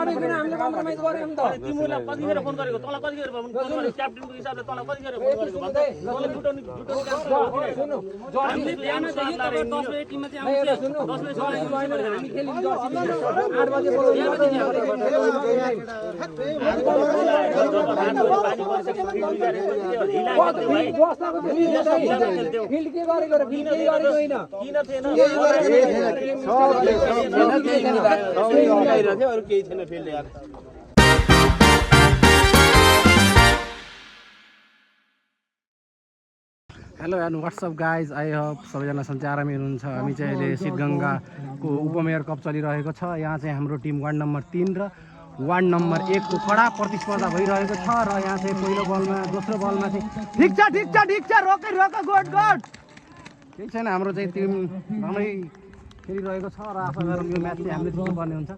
नगरिकन हामीले कम्प्रोमाइज गर्यौं नि त तिमीलाई कतिखेर फोन गरेको तँलाई कतिखेर फोन गरेको क्याप्टेनको हिसाबले तँलाई कतिखेर फोन गरेको भन्छ तँले जुटाउने सुन्नु जर्सी बिहान चाहिँ तपाईं 10 बजे टिममा चाहिँ आउँछ 10 बजे हामी खेलिन्छ जर्सी 8 बजे बोलाउनु फिल्ड के गरेको र फिल्ड के गरेको हैन किन थिएन अरु केही छैन फिल्ड यार hello and what's up guys I hope सबैजना सन्चै आरामै हुनुहुन्छ हामी चाहिँ अहिले सिद्धगङ्गाको उपमेयर कप चलिरहेको छ यहाँ चाहिँ हाम्रो टिम वार्ड नम्बर 3 र वार्ड नम्बर 1 को कडा प्रतिस्पर्धा भइरहेको छ र यहाँ चाहिँ पहिलो बलमा दोस्रो बलमा चाहिँ ठिक छ रोक गुड केही छैन हाम्रो चाहिँ टिम राम्रै खेलिरहेको छ र आशा गरौँ यो म्याच चाहिँ हामीले जित्नुपर्ने हुन्छ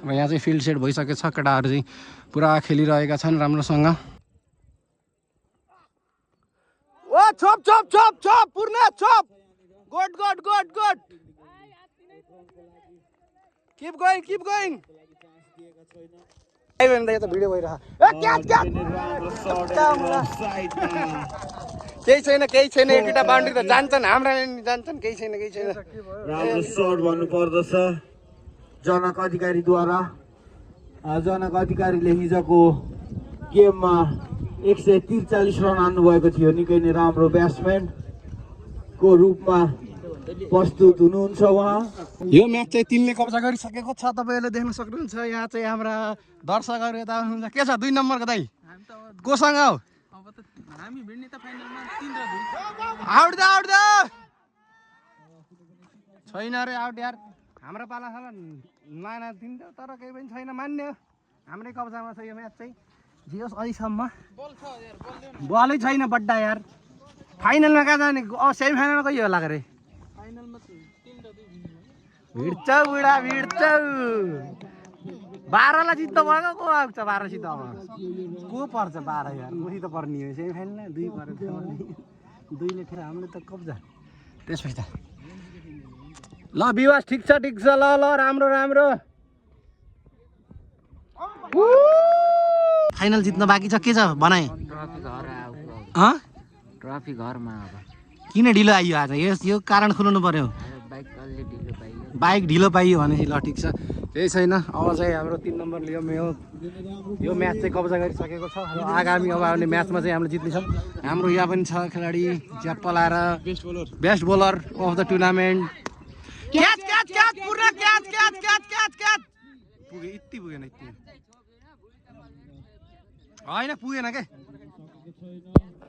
अब यहाँ चाहिँ फिल्ड सेट भइसकेको छ केटाहरू चाहिँ पुरा खेलिरहेका छन् राम्रोसँग ओ चप पूर्ण चप गुड कीप गोइङ ए भन्दा यो त भिडियो भइरह ए क्याच केही छैन एकटा बाउन्ड्री त जान्छन् हाम्रा जान्छन् केही छैन राम्रो शट भन्नु पर्दछ जनक अधिकारीद्वारा जनक अधिकारीले हिजोको गेममा 143 रन हान्नुभएको थियो निकै नै राम्रो ब्याट्सम्यान को रूपमा प्रस्तुत हुनुहुन्छ उहाँ यो म्याच चाहिँ तिनले कब्जा गरिसकेको छ तपाईहरुले देख्न सक्नुहुन्छ यहाँ चाहिँ हाम्रा दर्शकहरु यता हुनुहुन्छ के छ 2 नम्बरको दाइ कोसँग हो अब त हामी भिड्ने त फाइनलमा 3 र 2 आउट द छैन रे आउट यार हाम्रो पाला साला माना दिन्छ तर केही पनि छैन मान्ने हाम्रै कब्जामा छ यो म्याच चाहिँ जियोस् अहिलेसम्म बलै छैन बड्डा यार फाइनलमा कहाँ जाने सेमी फाइनलमा कहिले होला रे फाइनलमा 3 र 2 भिड्छौ बुढा भिड्छौ 12 लाई जित्नु भएको को आउँछ 12 सित अब को पर्छ 12 यार कोही त पर्ने हो सेमी फाइनलमा 2 परेको 2 ले ठेर हामीले त कब्जा त्यसपछि त ल विवास ठिक छ ल राम्रो फाइनल जित्न बाँकी छ के छ बनाए ट्रफी घरमा अब किन ढिलो आइयो आज यो कारण खुलाउनु पर्यो बाइक ढिलो पाइयो भनेपछि ल ठिक छ केही छैन अब चाहिँ हाम्रो 3 नम्बरले यो म्याच चाहिँ कब्जा गरिसकेको छ र आगामी अब आउने म्याचमा चाहिँ हामीले जित्नेछौँ हाम्रो यहाँ पनि छ खेलाडी ज्याप्प लाएर best bowler of the tournament catch पुरा क्याच पुगे यति पुगेन यति हैन पुगेन के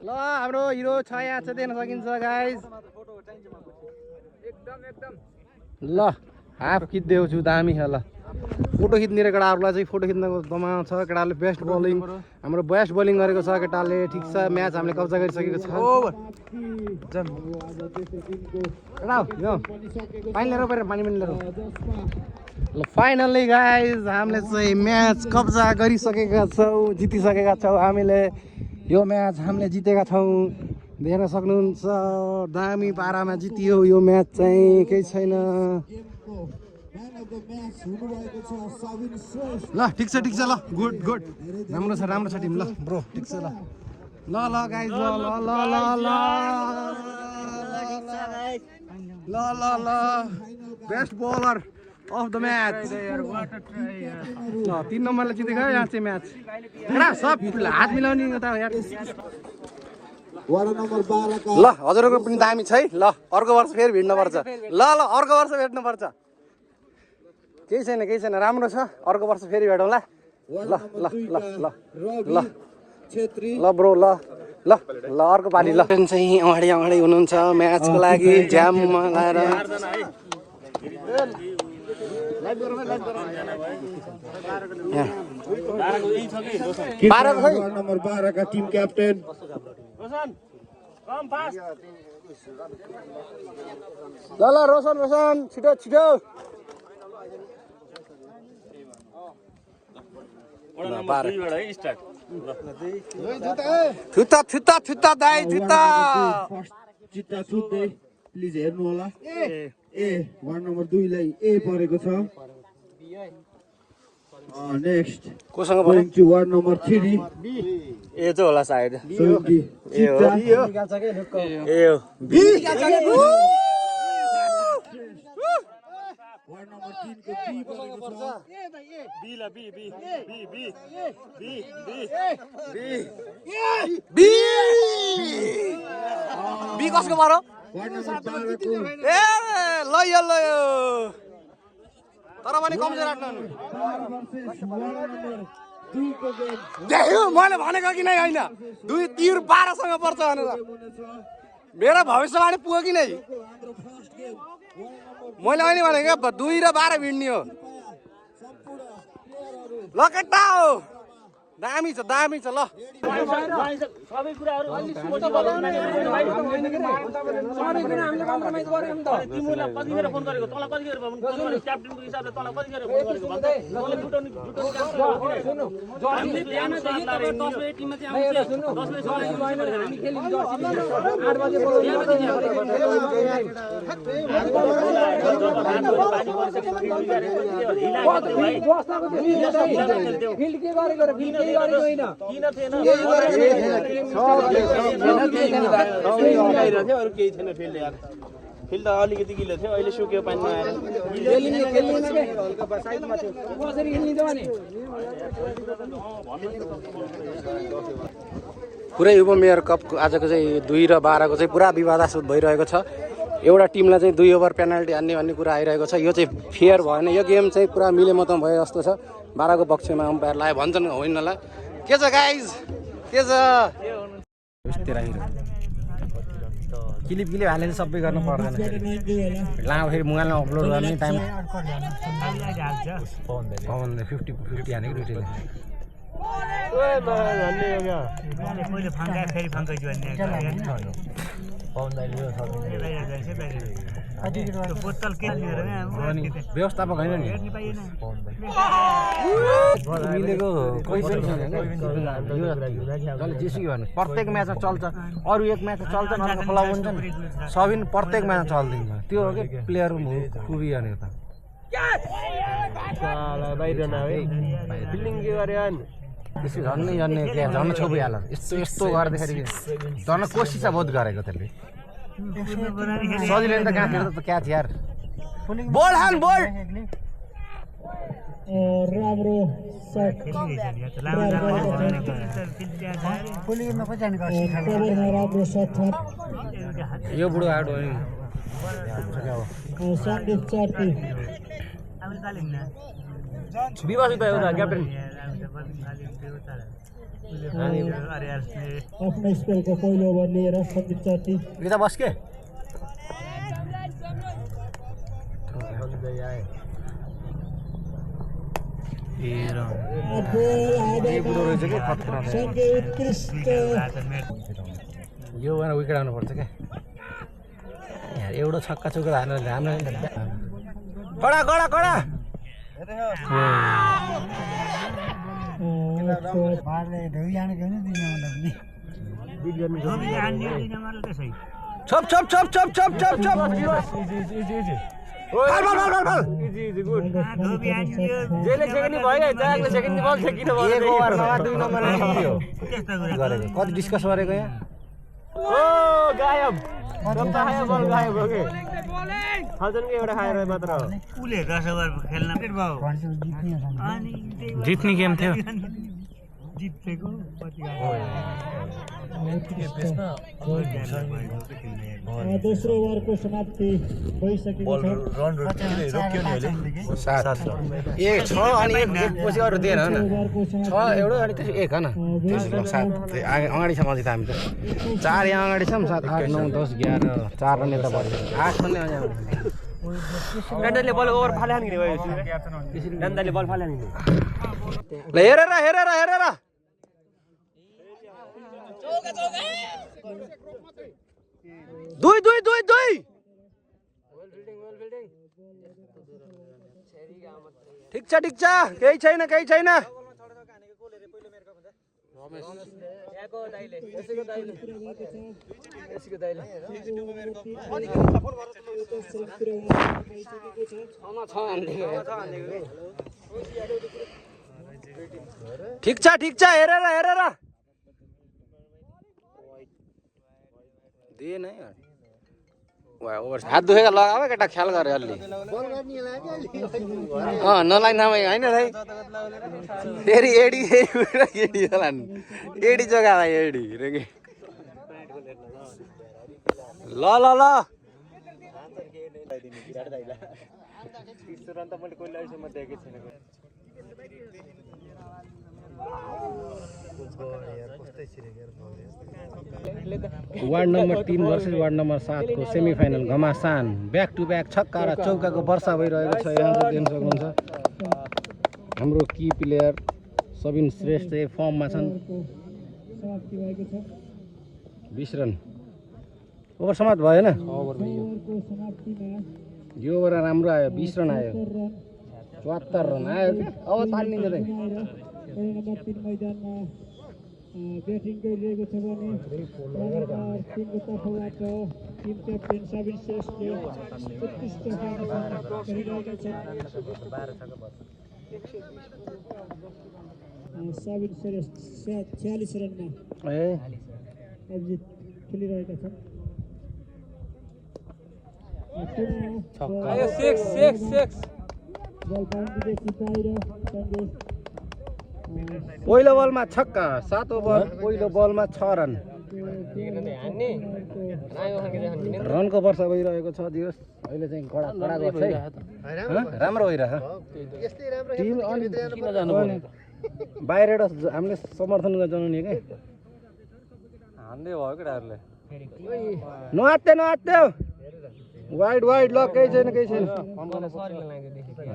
ल हाम्रो हिरो छ यहाँ छ देख्न सकिन्छ गाइज एकदम ल हाफ खिच्देऊ छु दामी छ ल फोटो खिच्ने केटाहरूलाई चाहिँ फोटो खिच्नको दमा छ केटाले बेस्ट बलिङ हाम्रो बेस्ट बलिङ गरेको छ केटाले ठिक छ म्याच हामीले कब्जा गरिसकेको छ ल फाइनल्ली गाइज हामीले चाहिँ म्याच कब्जा गरिसकेका छौँ जितिसकेका छौँ हामीले यो म्याच हामीले जितेका छौँ देख्न सक्नुहुन्छ दामी पारामा जितियो यो म्याच चाहिँ केही छैन ल ठिक छ ल गुड राम्रो छ टिम ल ब्रो ठिक छ ल गाइज ल best bowler of the match ल 3 नम्बरले जितेको यहाँ चाहिँ म्याच सब हात मिलाउने यता यार ल हजुरको पनि दामी छ है ल अर्को वर्ष फेरि भिड्नुपर्छ ल अर्को वर्ष भेट्नुपर्छ केही छैन राम्रो छ अर्को वर्ष फेरि भेटौँला ल ब्रो ल अर्को पालि ल चाहिँ अगाडि हुनुहुन्छ म्याचको लागि ज्याममा लाएर नम्बर 12 का टिम क्याप्टेन ल रोशन छिटो छुत्ता दाइ छुत्ता चित्ता छुट्दै प्लिज हेर्नु होला ए वार्ड नम्बर 2 लाई ए परेको छ Next, कोसँग भयो going to ward number 3. ए चाहिँ होला सायद Soinki Chitra. ए हो Ward number 3 को B बनेको छ. बी कसको मारो Ward number 12 को ए ल यो तर पनि कमजोर आट्नु versus ward number 2 को game देख्यो मैले भनेको कि नै होइन 2 तीर 12 सँग पर्छ भनेर हुनेछ. मेरो भविष्यवाणी पुग्यो कि नै हाम्रो फर्स्ट गेम मैले अहिले भनेको 2 र 12 भिड्ने हो ल केटा हो दामी छ ल सबै कुराहरू तिमीलाई कतिखेर फोन गरेको तँलाई कतिखेर फोन गरेको क्याप्टेनको हिसाबले तँलाई कतिखेर फोन गरेको भन्दै तँले जुटाउने हामीले बिहान चाहिँ 10 बजे टिममा चाहिँ आउँछ 10 बजे हामी खेलिन्छ 8 बजे फिल्ड के गरेको र फिल्ड के गरेको होइन किन थिएन अरु केही छैन फिल्ड यार फिल्ड अलिकति गिलो थियो अहिले सुक्यो पानीमा आएर खेल्नु के हल्का साइडमा थियो कसरी खेल्नु त भने पुरै उपमेयर कपको आजको चाहिँ 2 र 12 को चाहिँ पुरा विवादास्पद भइरहेको छ एउटा टिमलाई चाहिँ 2 ओभर पेनल्टी हान्ने भन्ने कुरा आइरहेको छ यो चाहिँ फेयर भएन यो गेम चाहिँ पुरा मिलेमतम भयो जस्तो छ 12 को पक्षमा अम्पायर लायो भन्छन् होइन होला के छ गाइज के छ क्लिप हालेर सबै गर्नु पर्दैन लामो फेरि मोबाइलमा अपलोड गर्ने टाइम पाउँदैन 50 हाने कि दुईटैले व्यवस्थापक होइन नि मिलेको जेसुकै भन्नु प्रत्येक म्याचमा चल्छ अरू एक म्याचमा चल्छ नर्को फ्लप हुन्छ नि सबिन प्रत्येक म्याचमा चल्दिन्छ त्यो हो कि प्लेयर खुबी भनेको त बाहिर फिल्डिङ के गर्यो त्यसो झन्नै प्लेयर झन् छोपिहाल्छ यस्तो गर्दाखेरि झन् कोसिस बहुत गरेको त्यसले सजिलो नि त कहाँ थियो त क्या थियो यार बोल हाल बोल राम्रो शट राम्रो शट यो बुढो आउट हो नि सन्दीप चार्की विवास त एउटा क्याप्टेन आफ्नो स्पेलको पहिलो ओभर लिएर सन्दीप चार्की यता बस के यो भएर विकेट आउनुपर्छ क्या एउटा छक्का चौका हानेर हाम्रो कडा कडा कडा छप छप छप छप छप छप छप कति डिस्कस गरेको यहाँ गायब जित्ने गेम थियो दोस्रो ओभरको समाप्ति भइसकेको छ अनि पछि अरू दिएन होइन 6 एउटा अनि त्यसो 1 होइन 7 अगाडिसम्म जित हामी त 4 यहाँ अगाडि छौँ 7 8 9 10 11 4 रन यता भयो 8 रन डन्डाले बल ओभर फाले हान्ने भयो डन्डाले बल फाले हान्ने ल हेरेर हेरेर हेरेर दुई दुई दुई दुई ठिक छ केही छैन ल ठिक छ हेरेर दे नै हात दुखेको लगाऊ केटा ख्याल गरे अलि नलाइ नभए होइन भाइ फेरि एडी होला एडी जग्गा भाइ एडी ल ward number 3 versus ward number 7 को सेमिफाइनल घमासान ब्याक टु ब्याक छक्का र चौकाको वर्षा भइरहेको छ। यहाँ चाहिँ देख्न सक्नुहुन्छ हाम्रो की प्लेयर सबिन श्रेष्ठ चाहिँ फर्ममा छन्। 20 रन ओभर समाप्त भएन। यो ओभर राम्रो आयो 20 रन आयो 74 रन आयो के अब तान्निन्छ त ब्याटिङ गरिरहेको छ भने टिमको तर्फबाट टिम क्याप्टेन सबिन श्रेष्ठले उत्कृष्ट गरिरहेका छन्। सबिन श्रेष्ठ 46 रनमा अभिजित खेलिरहेका छन्। बल बाउन्ड्रीदेखि बाहिर सङ्गे पहिलो बलमा छक्का 7 ओभर पहिलो बलमा 6 रन रनको वर्षा भइरहेको छ। दिवस अहिले चाहिँ कडा गर्छ है राम्रो भइरहेछ टिम बाहिरबाट हामीले समर्थन जनाउने क्या हान्दै भयो केटाहरूले नआत्यो वाइड ल केही छैन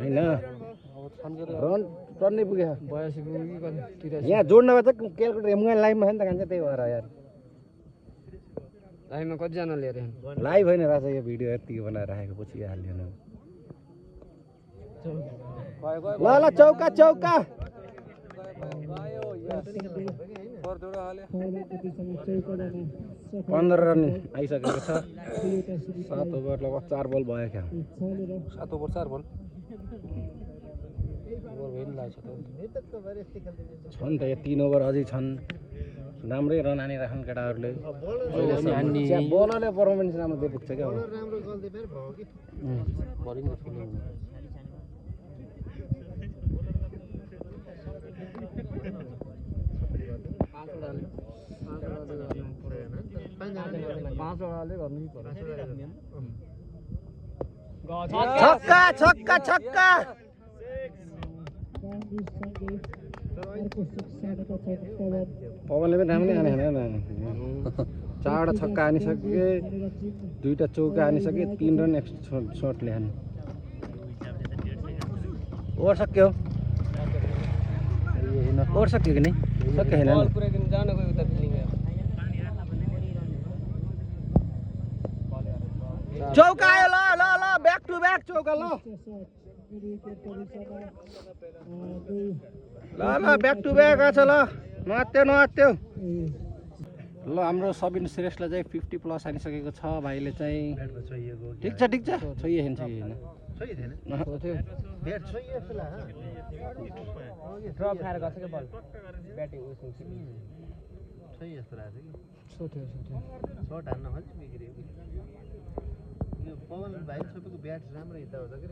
होइन रन टन्नै पुग्यो यहाँ जोड्नमा चाहिँ क्यालकुलेटर एमगान लाइभमा छ नि त खान्छ त्यही भएर यार लाइभमा कतिजना लिएर लाइभ होइन राजा यो भिडियो यतिको बनाएर राखेको पछि हाल्यो ल चौका 15 रन आइसकेको छ। 7 ओभर लगभग 4 बल भयो क्या 7 ओभर 4 बल छन् त यो 3 ओभर अझै छन् राम्रै रन हानिराख्छन् केटाहरूले बोलरले पर्फर्मेन्स राम्रो देखेको छ क्या छक्का पवनले पनि राम्रै हाने 4वटा छक्का हानिसके 2टा चौका हानिसके 3 रन एक्स्ट्रा सर्टले हाने ओभर सक्यो कि नै सक्यो होइन चौका आयो ल ब्याक टु ब्याक चौका ल ब्याक टु ब्याक आछ ल नआत्यो ल हाम्रो सबिन श्रेष्ठलाई चाहिँ 50 प्लस हानिसकेको छ भाइले चाहिँ ठिक छ छैन ड्रप खाएर गछ के बल ब्याटिङ उसँग सही जस्तो लाग्छ कि सोथ्यो शट हान्न खोज्छ बिग्रियो यो पवन भाइ सबैको ब्याट राम्रो हिँड्दा हुन्छ के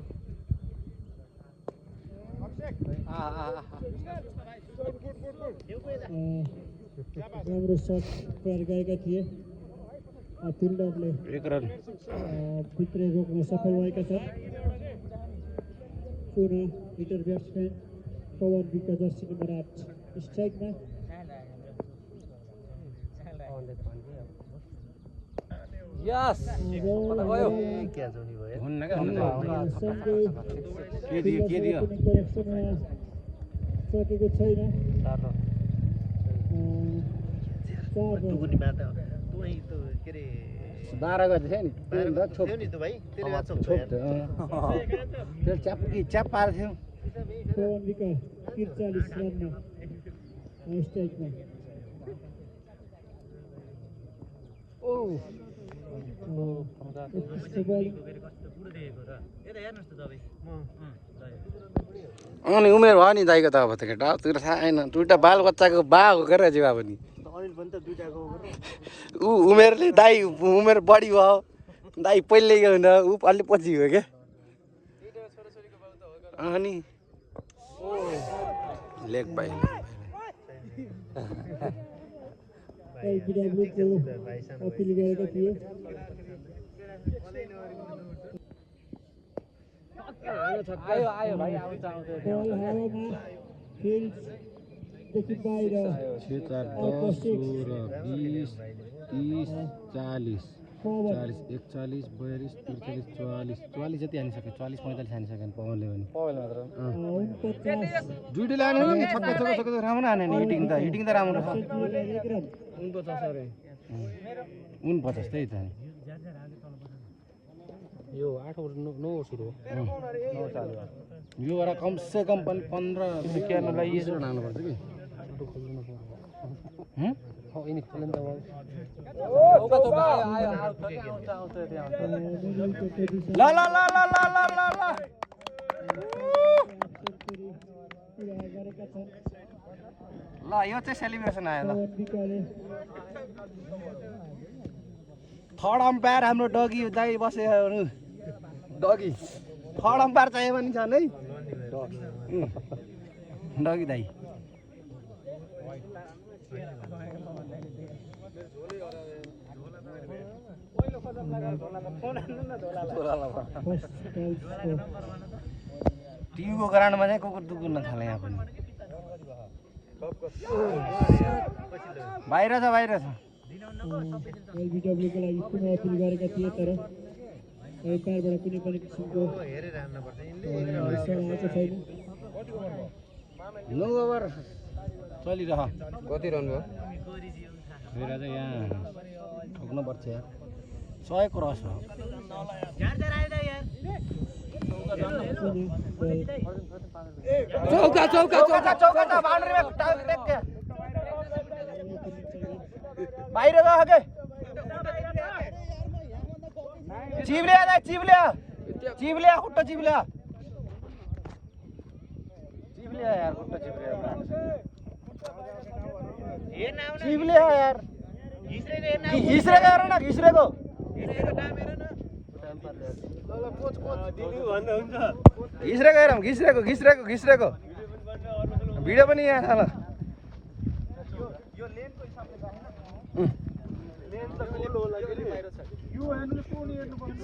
राम्रो शट प्रयास गरेका थिए फिल्डरले 1 रन भित्र रोक्न सफल भएका छन्। पुनः हिटर ब्याट्सम्यान पवन विका जर्सी नम्बर 8 स्ट्राइकमा यस सकेको छैन 12 गते थियो नि छोप नि त भाइ त्यसले गर्दा छोप च्याप पारेको थियो पवन विका 43 रनमा स्ट्राइकमा अनि उमेर भयो नि दाइको त अब त केटा त्यो थाहा छैन दुइटा बाल बच्चाको बा हो के रहेछ बा पनि ऊ उमेरले दाइ उमेर बढी भयो दाइ पहिले गयो भने ऊ अलि पछि हो क्या अनि लेग भाइ LBW को अपील गरेका थिए आयो भाइ आउँछ बल हावामा फिल्डदेखि बाहिर 6 4 10 16 20 30 40 40 41 42 43 44 44 जति हानिसक्यो 44 45 हानिसक्यो पवनले पनि दुईटै लाने नि छक्का छक्का राम्रो हाने नि हिटिङ त राम्रो छ 49 त्यही त यो 8 ओभर 9 ओभर सुरु यो एउटा कम से कम पनि 15 91 यसो हाल्नुपर्छ कि यिनी खोल्नु त ल ल ल ल ल ल ल ल ल यो चाहिँ सेलिब्रेसन आयो ल थर्ड अम्पायर हाम्रो डगी दाइ बसेको डगी थर्ड अम्पायर चाहियो भने छन् है डगी दाइ टिभीको ग्राउन्डमा चाहिँ कुकुर दुकुर्न थाले यहाँ पनि बाहिर छ LBW को लागि पुनः अपील गरेका थिए तर अम्पायरबाट कुनै पनि किसिमको आएको छैन 9 ओभर चलिरह कति रन भयो मेरो चाहिँ यहाँ ठोक्नु पर्छ यार 100 क्रस भयो चौका त बाउन्ड्रीमा टेक बाहिर गयो के चिप्लिया खुट्टा चिप्लिया यार खुट्टा चिप्लिया यार घिस्रेको हेर न घिस्रेको घिस्रेको भिडियो पनि यहाँ छ ल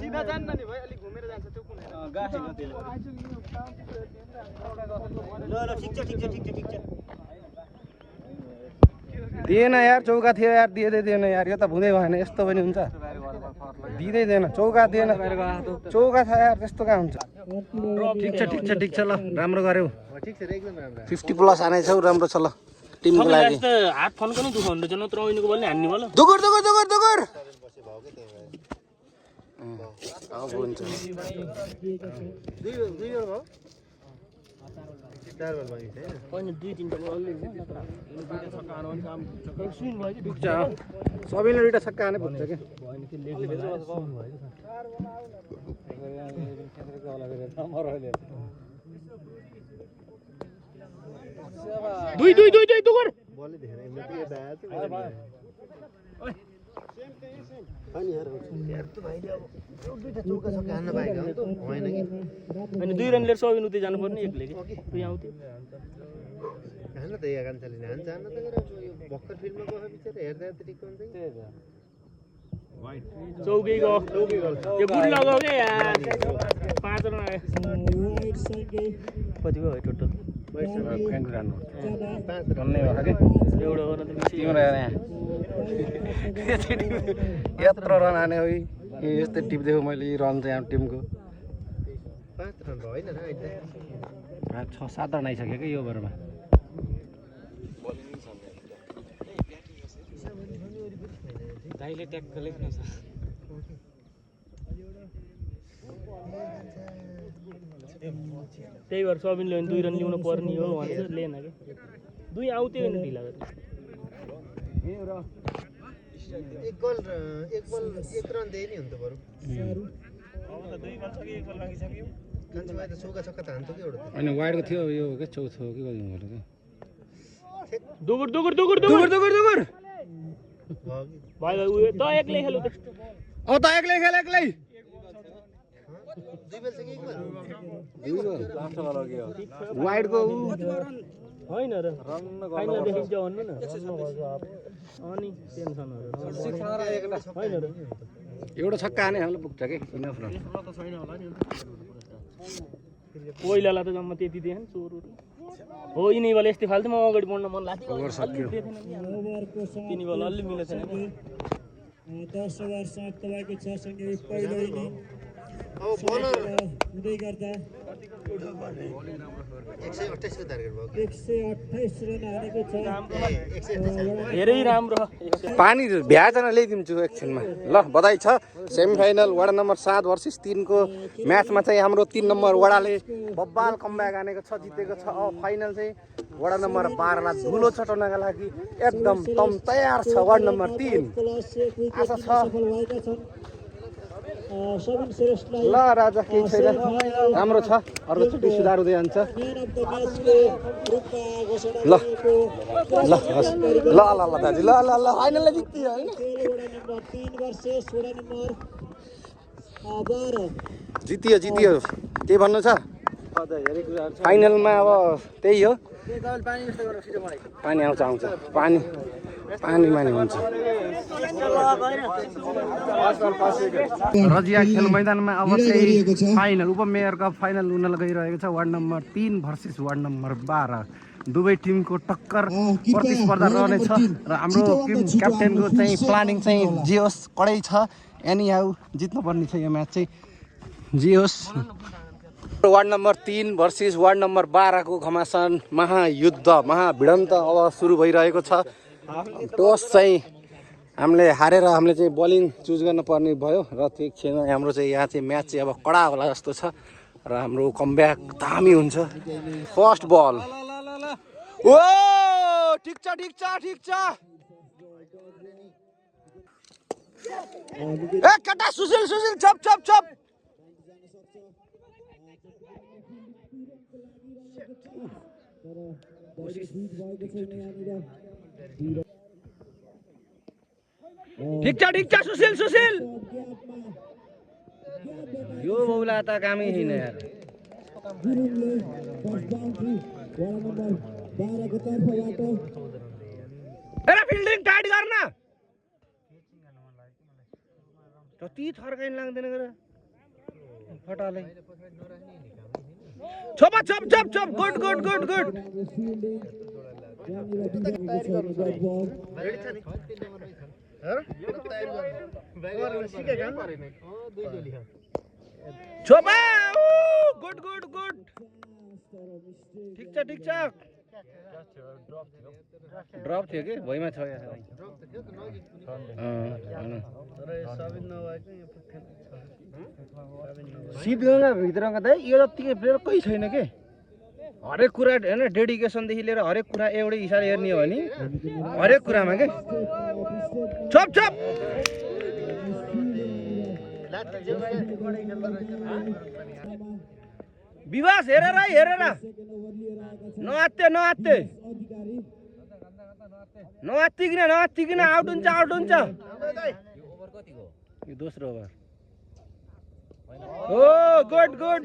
सीधा जान्न नि भाइ अलि घुमेर जान्छ त्यो कुन गाहेन त्यसले ल ठिक छ दिएन यार चौका थियो यार दिएन यार यो त हुँदै भएन यस्तो पनि हुन्छ दिँदैन चौका दिएन चौका छ यार त्यस्तो कहाँ हुन्छ ठिक छ ल राम्रो गर्यौ 50 प्लस हानेछौ राम्रो छ ल टिमको लागि हात फन्को नि दुखाउँदै छ नत्र ओइनको बलले हान्ने भयो ल दुगुर अब हुन्छ सबैले दुईटा छक्का हाने पुग्छ के दुई दुगर अनि 2 रन लिएर सबिन उतै जानु पर्ने एकले के तु यहाँ आउँथे हैन त यहाँ कान्छाले हान्छ हान्न त गरेर यो भक्कर फिल्डमा गयो बिचारा हेर्दा त ठिक हुन्छ नि चौकी गयो यो गुड लगाउ के यार 5 रन आयो कति भयो टोटल 5 रन एउटा गर्न त तिम्रो यहाँ यत्रो रन हाने हो यस्तै टिप्दै मैले रन चाहिँ टिमको 5 रन भयो हैन र अहिले 6-7 रन आइसक्यो कि यो ओभरमा दाइले ट्याक्क लेख्नु छ त्यही भएर सबिनले 2 रन ल्याउनु पर्ने हो भन्छ लिएन के 2 आउँथ्यो भने ढिला गरे एक बल एक रन दिए नि हुन्छ बरु अब त 2 बल छ कि 1 बल बाँकी छ कि कान्छीमा त चौका छक्का त हान्छ कि एउटा अनि वाइडको थियो यो के चौथो हो कि कति भयो त दुगुर दुगुर दुगुर दुगुर दुगुर दुगुर भाइ उयो त एक्लै खेल्नु त अब त एक्लै खेल एक्लै दुई बेल छ कि एक बेल वाइडको होइन र फाइनल देखिन्छ भन्नु न अनि टेन्सनहरू होइन र एउटा छक्का हाने हामीलाई पुग्छ कि इनफ रन पहिलालाई त जम्मा त्यति दिएन चोरहरू हो यिनी बेला यस्तै फाल्थ्यो म अगाडि बढ्न मन लाग्थ्यो ओभर सक्यो ओभरको तिनी बेला अलि मिलेको छैन 10 ओभर 7 तपाईँको छ सँगै पहिलो इनिङ अब बलर हुँदै गर्दा 128 को टार्गेट भयो 128 रन हानेको छ 128 धेरै राम्रो पानी भ्याएन ल्याइदिन्छु एकछिनमा ल बधाई छ सेमिफाइनल वडा नम्बर 7 वर्सेस 3 को म्याचमा चाहिँ हाम्रो 3 नम्बर वडाले बब्बाल कमब्याक हानेको छ जितेको छ अब फाइनल चाहिँ वडा नम्बर 12 लाई धुलो चटाउनका लागि एकदम तम तयार छ वार्ड नम्बर 3 आशा छ सबिन श्रेष्ठलाई ल राजा केही छैन राम्रो छ अर्कोचोटि सुधार हुँदै जान्छ म्यान अफ द म्याचको रूपमा घोषणा ल गरिएको ल हस् ल ल ल दाजु ल ल ल फाइनललाई जित्यो हैन वडा नम्बर 3 वर्सेस वडा नम्बर 12 जित्यो जित्यो के भन्नु छ फाइनलमा अब त्यही हो पानी आउँछ आउँछ पानी पानीमा नि हुन्छ रजिया खेल मैदानमा अब चाहिँ फाइनल उपमेयर कप फाइनल हुन गइरहेको छ ward number 3 versus ward number 12 दुवै टिमको टक्कर प्रतिस्पर्धा रहनेछ र हाम्रो टिम क्याप्टेनको चाहिँ प्लानिङ चाहिँ जे होस् कडै छ एनी हाउ जित्नुपर्ने छ यो म्याच चाहिँ जे होस् ward number 3 versus ward number 12 को घमासान महायुद्ध महाभिडन्त अब सुरु भइरहेको छ टस चाहिँ हामीले हारेर हामीले चाहिँ बलिङ चुज गर्न पर्ने भयो र त्यो खेलमा हाम्रो चाहिँ यहाँ चाहिँ म्याच चाहिँ अब कडा होला जस्तो छ र हाम्रो कमब्याक दामी हुन्छ फर्स्ट बल ओ ठिक छ ठिक छ ठिक छ ए केटा Sushil Sushil chop chop chop ठिक छ सुशील सुशील यो बौला त कामै छैन यार गुरुङले फर्स्ट बाउन्ड्री वडा नम्बर 12 को तर्फबाट हेर फिल्डिङ टाइट गर्न जति थर्काइन लाग्दैन गर फटाले छोपा छप छप छप गुड गुड गुड गुड छोपा गुड गुड गुड ठिक छ ड्रप थियो कि भइमा छ यार सिद्धगङ्गा भित्रका त यो जतिकै प्लेयर कोही छैन के हरेक कुरा होइन डेडिकेसनदेखि लिएर हरेक कुरा एउटै हिसाबले हेर्ने हो भने हरेक कुरामा के छप छप विवास हेरेर नआत्तिकिन आउट हुन्छ यो दोस्रो ओभर ओ गुड गुड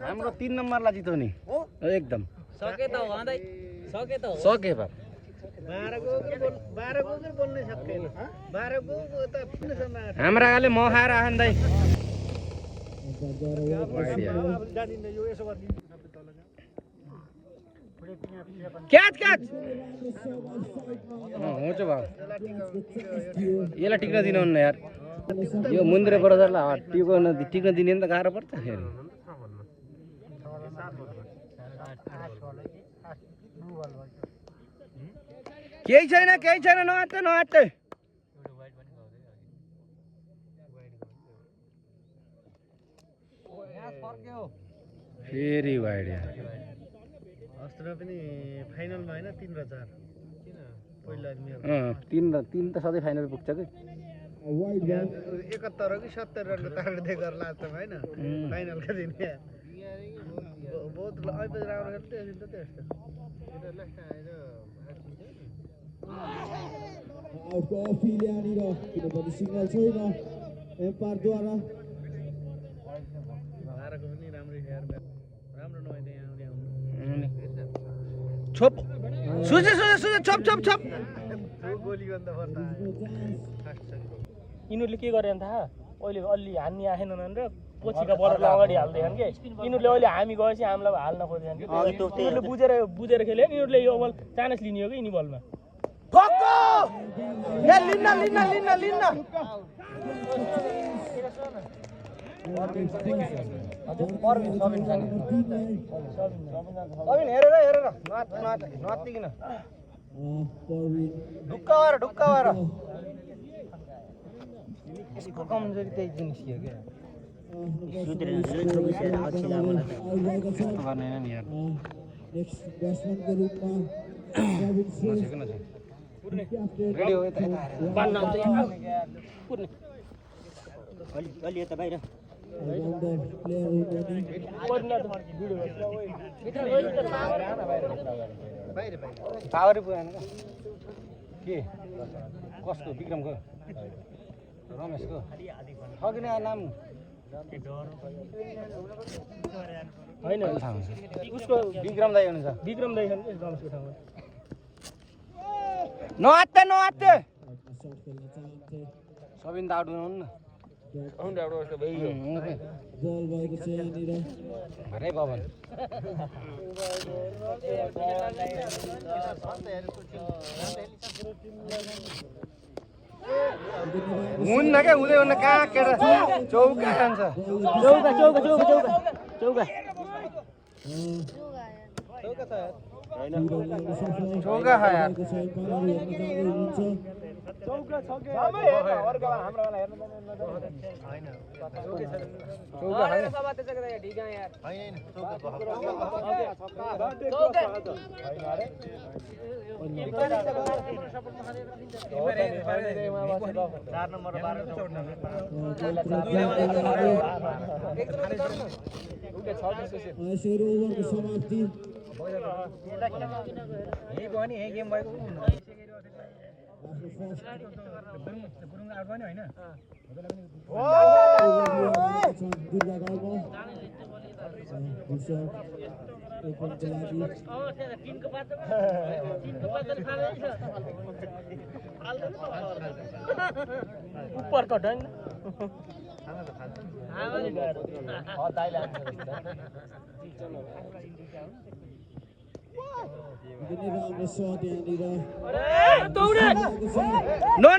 हाम्रो 3 नम्बरलाई जिताउने एकदम सके त 12 बोल्नै सक्दैन 12 को त हाम्रा गाले म खाएर आन्दै क्याच क्याच हुन्छ भाउ यसलाई टिक्न दिनुहुन्न यार यो मुन्द्रे ब्रदरलाई टिक्न दिने नि त गाह्रो पर्छ फेरि केही छैन नआत्ते फेरि वाइड यार अस्त्र पनि फाइनलमा हैन 3 र 4 किन पहिला तीन त सधैँ फाइनल पुग्छ कि वाइड बल 71 कि 70 रनको टार्गेट दिएर लास्टमा हैन फाइनलका दिन बहुत अहिले राम्रो खेल्थे नि त त्यस्तो आउटको अफिल यहाँनिर किनभने सिग्नल छैन एम्पायरद्वारा भारतको पनि राम्रै यार राम्रो नभए त यहाँ आउने छोप सुजे छोप गोली गर्दा पर्दा यिनीहरूले के गरे थाहा अहिले अलि हान्ने आएनन् र पछिका बलरलाई अगाडि हाल्दैछन् के यिनीहरूले अहिले हामी गएपछि हामीलाई हाल्न खोजेछन् कि यिनीहरूले बुझेर खेले यिनीहरूले यो बल चान्स लिने हो कि यिनी बलमा हेरेर नतिकिन ढुक्का भएर यसको कमजोरी त्यही जिनिस हो क्या अलि यता बाहिर पावरै पुगेन के कसको विक्रमको रमेशको ठगिन नाम होइन उसको विक्रम दाई हुनुहुन्छ विक्रम दाइ छन् रमेशको ठाउँमा नआत्ते सबिन त आउट हुनु न बल भएको छ यहाँनिर भरे पवन हुन्न क्या हुँदै हुन्न कहाँ केटा चौका खान्छ चौका खा यार ओभरको समाप्ति ऊपर कट होइन राम्रो सट यहाँनिर नो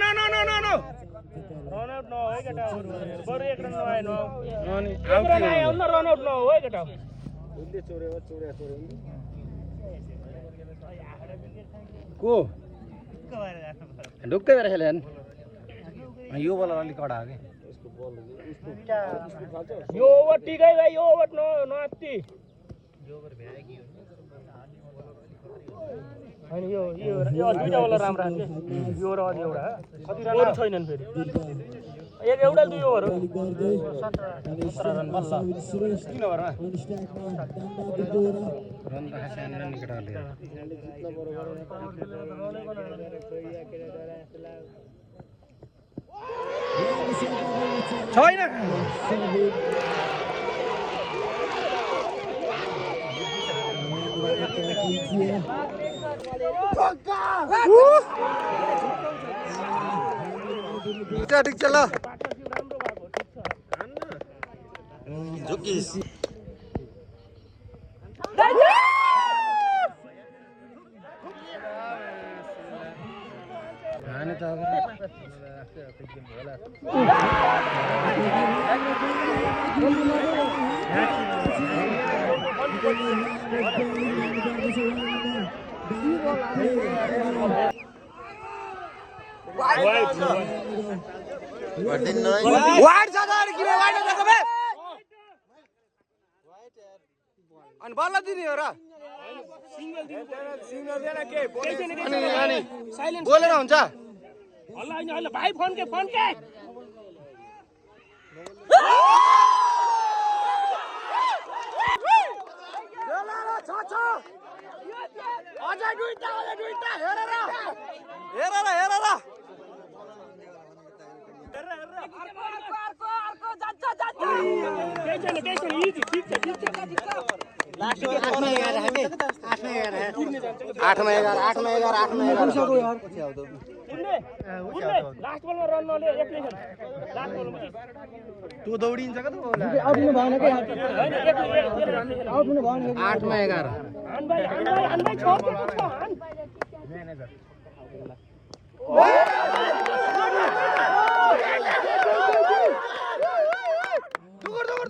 रन आउट नहो है केटा बरु एक रन नआएन एक रन आयो न रन आउट नहो है केटा को ढुक्कै भएर खेले यो बल अलिक कडा हो कि यो ओभर ठिकै भाइ यो ओभर नआत्ती होइन यो दुईटा बल राम्रो हान्थ्यो यो र अलि एउटा अरू छैनन् फेरि एउटा दुई ओभर हो 17 रन बल्ल 3 ओभरमा रन त खासै केटाहरूले छैन ठिक छ ल झुकिस हाने त वाइड छ त किन वाइड नदेको बे अनि बल्ल दिने हो र अनि बोलेर हुन्छ हल्ला हैन हल्ला भाइ फोन के अझै दुईटा हेरेर केही छैन इजी ठीक छ 8मा 11 उनले लास्ट बलमा रन नले एक्लै खेल लास्ट बलमा तँ दौडिन्छ का त बोला हैन एक्लै आउट हुनु भएन 8मा 11 हान भाइ छोड हान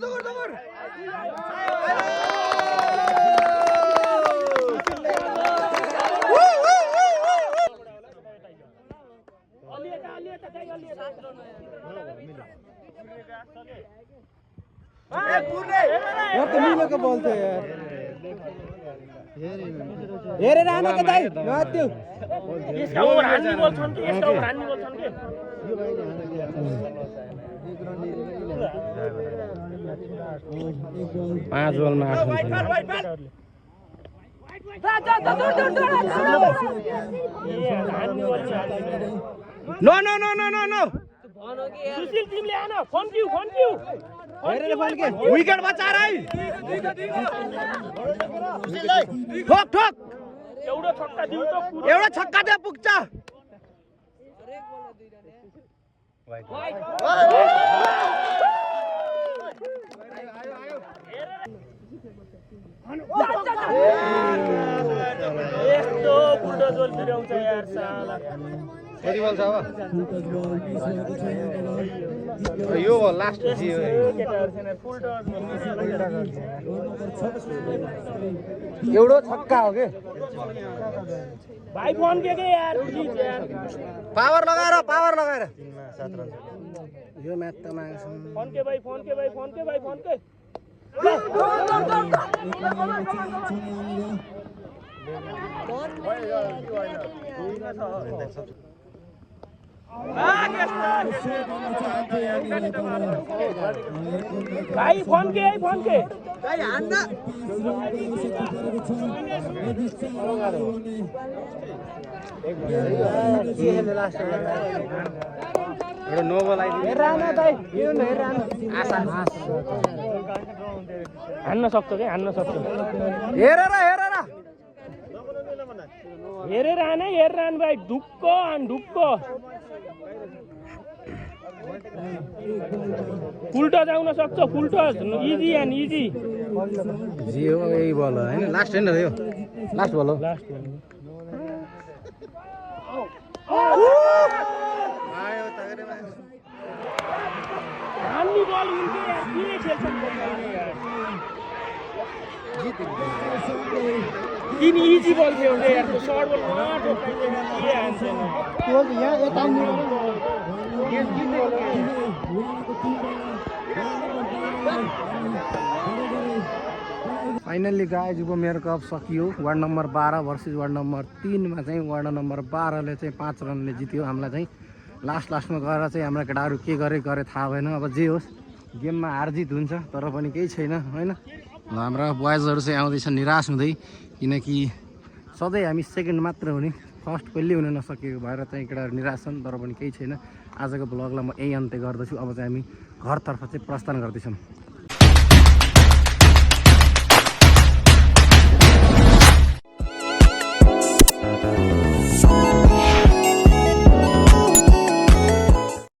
दुगुर मिलेको बल थियो यार हेरेर आउन के दाइ नत्यो यसका ओभर हान्ने बल छन् कि यसका ओभर हान्ने बल छन् के 5 बलमा 8 नो सुशील टिमले आन फोन क्यू हेरेर बल के विकेट बचाएर है ठोक एउटा छक्का दिउ त एउटा छक्का दे पुग्छ यस्तो बुल्डोजर भिराउँछ यार साला कति बल छ अब यो हो लास्ट जियो एउटो छक्का हो के भाइ फोन के यार प्लिज यार पावर लगाएर यो म्याच त माग्छ फोन के भाइ भाइ फोन के भाइ हान्न एउटा नोबल हान्न सक्छ के हेरेर आन भाइ ढुक्क फुल टच आउन सक्छ फुल टच इजी जियो यही बल हो हैन लास्ट हैन यो लास्ट बल हो हान्ने बल उनके यार के खेल्छन् तीन इजी बल थियो यार त्यो सर्ट बल नठोक्काइले के हान्छन् त्यो यहाँ यता फाइनल्ली गाइज उपमेयर कप सकियो ward number 12 versus ward number 3 मा चाहिँ वार्ड नम्बर 12 ले चाहिँ 5 रनले जित्यो हामीलाई चाहिँ लास्टमा गएर चाहिँ हाम्रो केटाहरू के गरे थाहा भएन अब जे होस् गेममा हार जित हुन्छ तर पनि केही छैन हैन हाम्रा बोइजहरू चाहिँ आउँदैछन् निराश हुँदै किनकि सधैँ हामी सेकेन्ड मात्र हुने फर्स्ट कहिले हुन नसकेको भएर चाहिँ केटाहरू निराश छन् तर पनि केही छैन आजको ब्लगलाई म यही अन्त्य गर्दछु अब चाहिँ हामी घरतर्फ चाहिँ प्रस्थान गर्दैछौँ